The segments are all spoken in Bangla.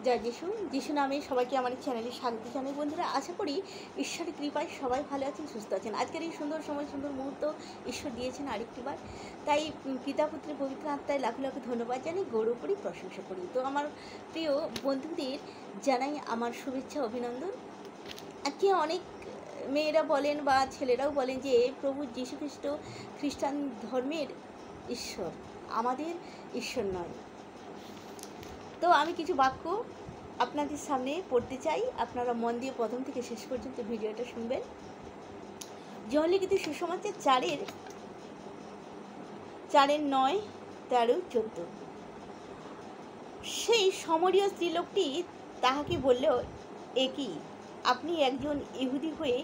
জয় যিশু। যিশু নামে সবাইকে আমার চ্যানেলে স্বাগত জানাই। বন্ধুরা, আশা করি ঈশ্বরের কৃপায় সবাই ভালো আছেন, সুস্থ আছেন। আজকের এই সুন্দর সময়, সুন্দর মুহূর্ত ঈশ্বর দিয়েছেন আরেকটিবার। তাই পিতা পুত্রের পবিত্র আত্মায় লাখ লাখ ধন্যবাদ জানাই, গৌরব করি, প্রশংসা করি। তো আমার প্রিয় বন্ধুদের জানাই আমার শুভেচ্ছা, অভিনন্দন। আজকে অনেক মেয়েরা বলেন বা ছেলেরাও বলেন যে প্রভু যীশু খ্রিস্ট খ্রিস্টান ধর্মের ঈশ্বর, আমাদের ঈশ্বর নয়। তো আমি কিছু বাক্য আপনাদের সামনে পড়তে চাই, আপনারা মন দিয়ে প্রথম থেকে শেষ পর্যন্ত ভিডিওটা শুনবেন। জনলিখিত সুসমাচার 4:9, 13, 14। সেই সমরীয় স্ত্রীলোকটি তাহাকে বলল, এ কি, আপনি একজন ইহুদি হয়ে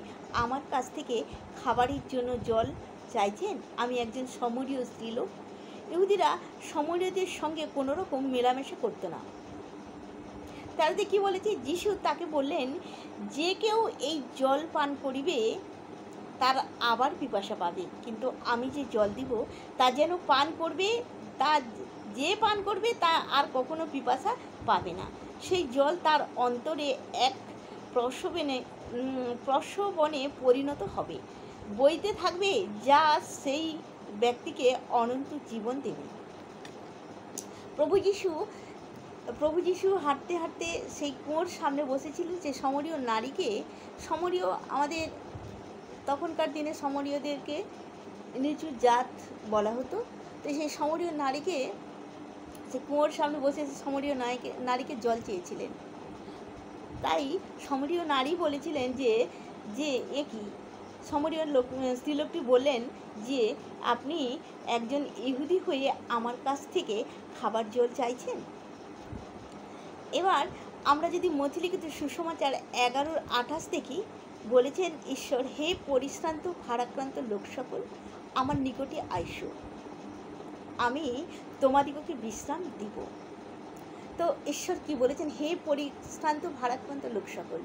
আমার কাছ থেকে খাবারের জন্য জল চাইছেন? আমি একজন সমরীয় স্ত্রীলোক। ইহুদিরা সমরীয়দের সঙ্গে কোনো রকম মেলামেশা করতো না। তারাতে কি বলেছে? যিশু তাকে বললেন, যে কেউ এই জল পান করিবে তার আবার পিপাসা পাবে, কিন্তু আমি যে জল দিব তা যেন পান করবে, তা যে পান করবে তা আর কখনো পিপাসা পাবে না। সেই জল তার অন্তরে এক প্রসবনে পরিণত হবে, বইতে থাকবে, যা সেই ব্যক্তিকে অনন্ত জীবন দেবে। প্রভু যিশু হাঁটতে হাঁটতে সেই কুয়োর সামনে বসেছিলেন। যে সমরীয় আমাদের তখনকার দিনে সমরীয়দেরকে নিচু জাত বলা হতো। তো সেই সমরীয় নারীকে, সে কুয়োর সামনে বসে সমরীয় নারীকে জল চেয়েছিলেন। তাই সমরীয় নারী বলেছিলেন যে এ কি, সমরীয় স্ত্রীলোকটি বললেন যে আপনি একজন ইহুদি হয়ে আমার কাছ থেকে খাবার জল চাইছেন। এবার আমরা যদি মথিলিখিত সুসমাচার 11:28 দেখি, বলেছেন ঈশ্বর, হে পরিশ্রান্ত ভারাক্রান্ত লোক সকল, আমার নিকটে আইসো, আমি তোমাদিগকে বিশ্রাম দিব। তো ঈশ্বর কি বলেছেন? হে পরিশ্রান্ত ভারাক্রান্ত লোক সকল,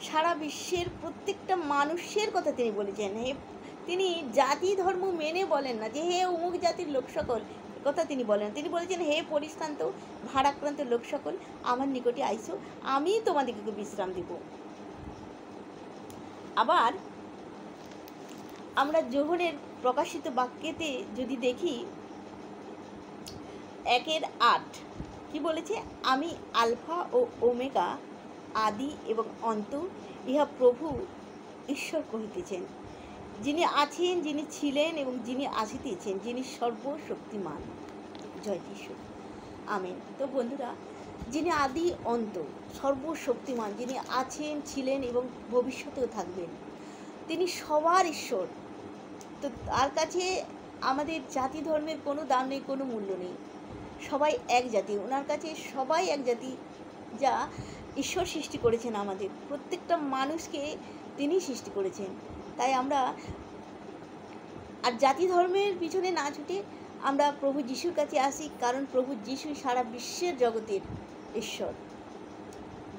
সারা বিশ্বের প্রত্যেকটা মানুষের কথা তিনি বলেছেন। তিনি জাতি ধর্ম মেনে বলেন না যে হে অমুক জাতির লোক সকল, কথা তিনি বলেন। তিনি বলেছেন, হে পরিশ্রান্ত ভারাক্রান্ত লোক সকল, আমার নিকটে আইসো, আমি তোমাদিগকে বিশ্রাম দিব। আবার আমরা যোহনের প্রকাশিত বাক্যেতে যদি দেখি 1:8 কি বলেছে? আমি আলফা ও ওমেগা, আদি এবং অন্ত, ইহা প্রভু ঈশ্বর কহিতেছেন, যিনি আছেন, যিনি ছিলেন এবং যিনি আসিতেছেন, যিনি সর্বশক্তিমান। জয় যিশু, আমেন। তো বন্ধুরা, যিনি আদি অন্ত, সর্বশক্তিমান, যিনি আছেন, ছিলেন এবং ভবিষ্যতেও থাকবেন, তিনি সবার ঈশ্বর। তো তার কাছে আমাদের জাতি ধর্মের কোনো দাম নেই, কোনো মূল্য নেই। সবাই এক জাতি, ওনার কাছে সবাই এক জাতি, যা ঈশ্বর সৃষ্টি করেছেন। আমাদের প্রত্যেকটা মানুষকে তিনি সৃষ্টি করেছেন। তাই আমরা আর জাতি ধর্মের পিছনে না ছুটে আমরা প্রভু যিশুর কাছে আসি, কারণ প্রভু যিশু সারা বিশ্বের জগতের ঈশ্বর।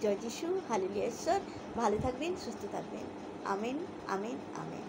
জয় যিশু, হালেলুয়া। ঈশ্বর ভালো থাকবেন, সুস্থ থাকবেন। Amen, amen, amen.